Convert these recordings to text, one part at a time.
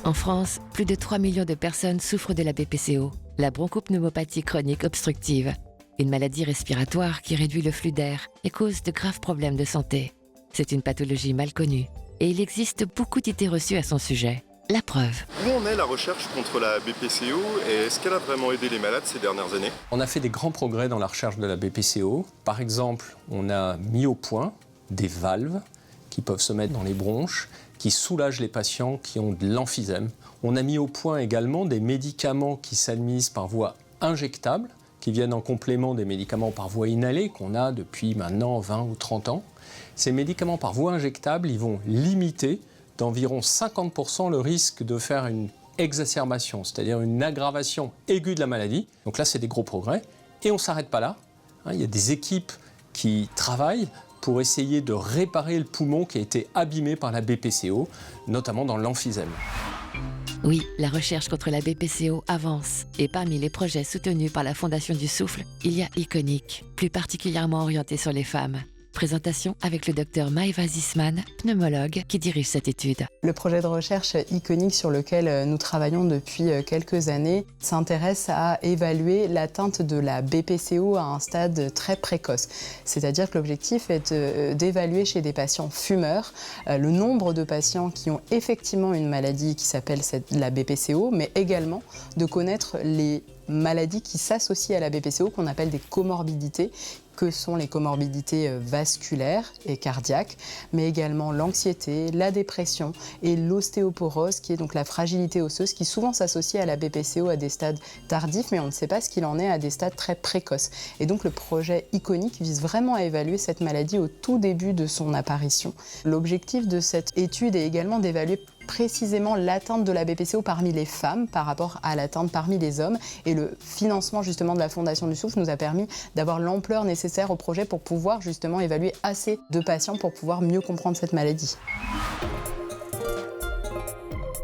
En France, plus de 3 millions de personnes souffrent de la BPCO, la bronchopneumopathie chronique obstructive, une maladie respiratoire qui réduit le flux d'air et cause de graves problèmes de santé. C'est une pathologie mal connue et il existe beaucoup d'idées reçues à son sujet. La preuve. Où en est la recherche contre la BPCO et est-ce qu'elle a vraiment aidé les malades ces dernières années? On a fait des grands progrès dans la recherche de la BPCO. Par exemple, on a mis au point des valves qui peuvent se mettre dans les bronches, qui soulagent les patients qui ont de l'emphysème. On a mis au point également des médicaments qui s'administrent par voie injectable, qui viennent en complément des médicaments par voie inhalée qu'on a depuis maintenant 20 ou 30 ans. Ces médicaments par voie injectable, ils vont limiter d'environ 50% le risque de faire une exacerbation, c'est-à-dire une aggravation aiguë de la maladie. Donc là, c'est des gros progrès. Et on ne s'arrête pas là. Il y a des équipes qui travaillent pour essayer de réparer le poumon qui a été abîmé par la BPCO, notamment dans l'emphysème. Oui, la recherche contre la BPCO avance. Et parmi les projets soutenus par la Fondation du Souffle, il y a Iconic, plus particulièrement orienté sur les femmes. Présentation avec le docteur Maëva Zisman, pneumologue, qui dirige cette étude. Le projet de recherche Iconic sur lequel nous travaillons depuis quelques années s'intéresse à évaluer l'atteinte de la BPCO à un stade très précoce. C'est-à-dire que l'objectif est d'évaluer chez des patients fumeurs le nombre de patients qui ont effectivement une maladie qui s'appelle la BPCO, mais également de connaître les maladies qui s'associent à la BPCO, qu'on appelle des comorbidités, que sont les comorbidités vasculaires et cardiaques, mais également l'anxiété, la dépression et l'ostéoporose, qui est donc la fragilité osseuse, qui souvent s'associe à la BPCO à des stades tardifs, mais on ne sait pas ce qu'il en est à des stades très précoces. Et donc le projet Iconic vise vraiment à évaluer cette maladie au tout début de son apparition. L'objectif de cette étude est également d'évaluer précisément l'atteinte de la BPCO parmi les femmes par rapport à l'atteinte parmi les hommes. Et le financement justement de la Fondation du Souffle nous a permis d'avoir l'ampleur nécessaire au projet pour pouvoir justement évaluer assez de patients pour pouvoir mieux comprendre cette maladie.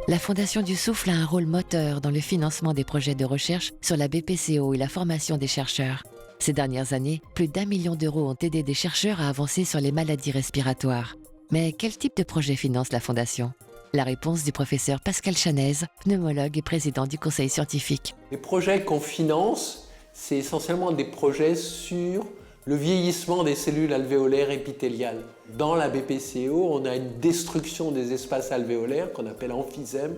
La Fondation du Souffle a un rôle moteur dans le financement des projets de recherche sur la BPCO et la formation des chercheurs. Ces dernières années, plus d'1 million d'euros ont aidé des chercheurs à avancer sur les maladies respiratoires. Mais quel type de projet finance la Fondation ? La réponse du professeur Pascal Chanez, pneumologue et président du conseil scientifique. Les projets qu'on finance, c'est essentiellement des projets sur le vieillissement des cellules alvéolaires épithéliales. Dans la BPCO, on a une destruction des espaces alvéolaires qu'on appelle emphysème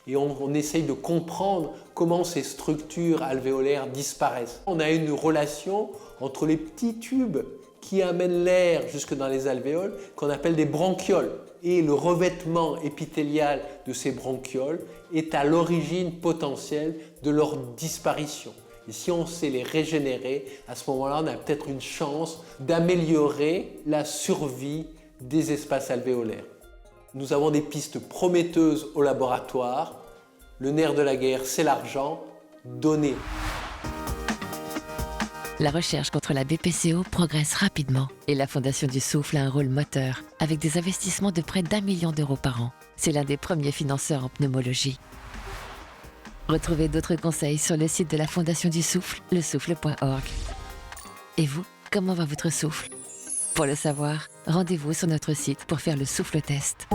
et on essaye de comprendre comment ces structures alvéolaires disparaissent. On a une relation entre les petits tubes qui amènent l'air jusque dans les alvéoles, qu'on appelle des bronchioles. Et le revêtement épithélial de ces bronchioles est à l'origine potentielle de leur disparition. Et si on sait les régénérer, à ce moment-là, on a peut-être une chance d'améliorer la survie des espaces alvéolaires. Nous avons des pistes prometteuses au laboratoire. Le nerf de la guerre, c'est l'argent. Donnez. La recherche contre la BPCO progresse rapidement et la Fondation du Souffle a un rôle moteur avec des investissements de près d'1 million d'euros par an. C'est l'un des premiers financeurs en pneumologie. Retrouvez d'autres conseils sur le site de la Fondation du Souffle, lesouffle.org. Et vous, comment va votre souffle? Pour le savoir, rendez-vous sur notre site pour faire le souffle test.